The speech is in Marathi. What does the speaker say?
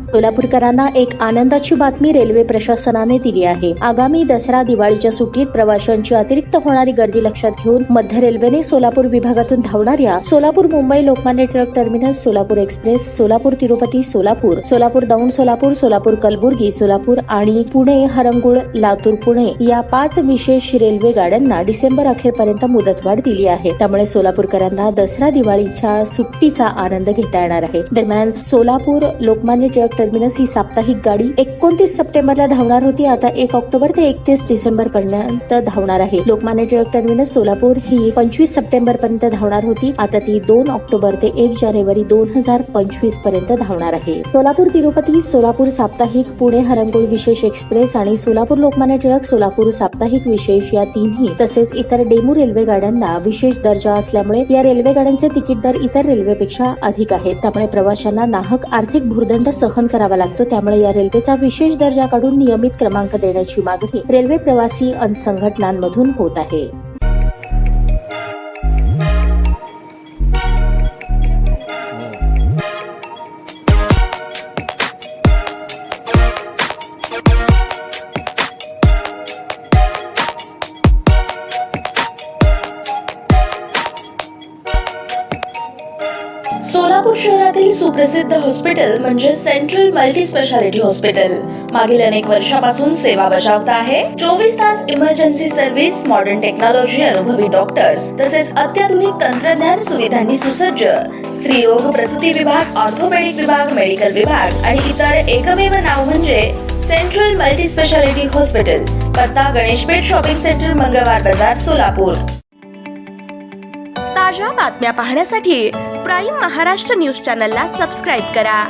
सोलापूरकरांना एक आनंदाची बातमी रेल्वे प्रशासनाने दिली आहे। आगामी दसरा दिवाळीच्या सुट्टीत प्रवाशांची अतिरिक्त होणारी गर्दी लक्षात घेऊन मध्य रेल्वेने सोलापूर विभागातून धावणाऱ्या सोलापूर मुंबई लोकमान्य टिळक टर्मिनस, सोलापूर एक्सप्रेस, सोलापूर तिरुपती, सोलापूर, सोलापूर दौंड सोलापूर, सोलापूर कलबुर्गी, सोलापूर आणि पुणे हरंगुळ लातूर पुणे या 5 विशेष रेल्वे गाड्यांना डिसेंबर अखेरपर्यंत मुदतवाढ दिली आहे। त्यामुळे सोलापूरकरांना दसरा दिवाळीच्या सुट्टीचा आनंद घेता येणार आहे। दरम्यान सोलापूर लोकमान्य टिळक टर्मिनस ही साप्ताहिक गाडी 29 सप्टेंबरला धावणार होती। आता 1 ऑक्टोबर ते 31 डिसेंबर पर्यंत धावणार आहे। लोकमान्य टिळक टर्मिनस सोलापूर ही 25 सप्टेंबर पर्यंत धावणार होती। आता ती 2 ऑक्टोबर ते 1 जानेवारी 2025 पर्यंत धावणार आहे। सोलापूर तिरुपती, सोलापूर साप्ताहिक, पुणे हरंगुळ विशेष एक्सप्रेस आणि सोलापूर लोकमान्य टिळक सोलापूर साप्ताहिक विशेष या तिन्ही तसेच इतर डेमू रेल्वे गाड्यांना विशेष दर्जा असल्यामुळे या रेल्वे गाड्यांचे तिकीट दर इतर रेल्वेपेक्षा अधिक आहेत। त्यामुळे प्रवाशांना नाहक आर्थिक भुर्दंड सहन करावा लागतो। त्यामुळे या रेल्वेचा विशेष दर्जा काढून नियमित क्रमांक देण्याची मागणी रेल्वे प्रवासी संघटनांमधून होत आहे। सोलापूर शहरातील सुप्रसिद्ध हॉस्पिटल म्हणजे सेंट्रल मल्टी स्पेशालिटी हॉस्पिटल मागील अनेक वर्षापासून सेवा बजावत आहे। 24 तास इमर्जन्सी सर्व्हिस, मॉडर्न टेक्नॉलॉजी, अनुभवी डॉक्टर्स तसेच अत्याधुनिक तंत्रज्ञान सुविधांनी सुसज्ज स्त्रीरोग प्रसूती विभाग, ऑर्थोपेडिक विभाग, मेडिकल विभाग आणि इतर एकमेव नाव म्हणजे सेंट्रल मल्टी स्पेशालिटी हॉस्पिटल। पत्ता गणेशपेठ शॉपिंग सेंटर, मंगळवार बाजार, सोलापूर। ताज्या बातम्या पाहण्यासाठी प्राईम महाराष्ट्र न्यूज चॅनलला सबस्क्राईब करा।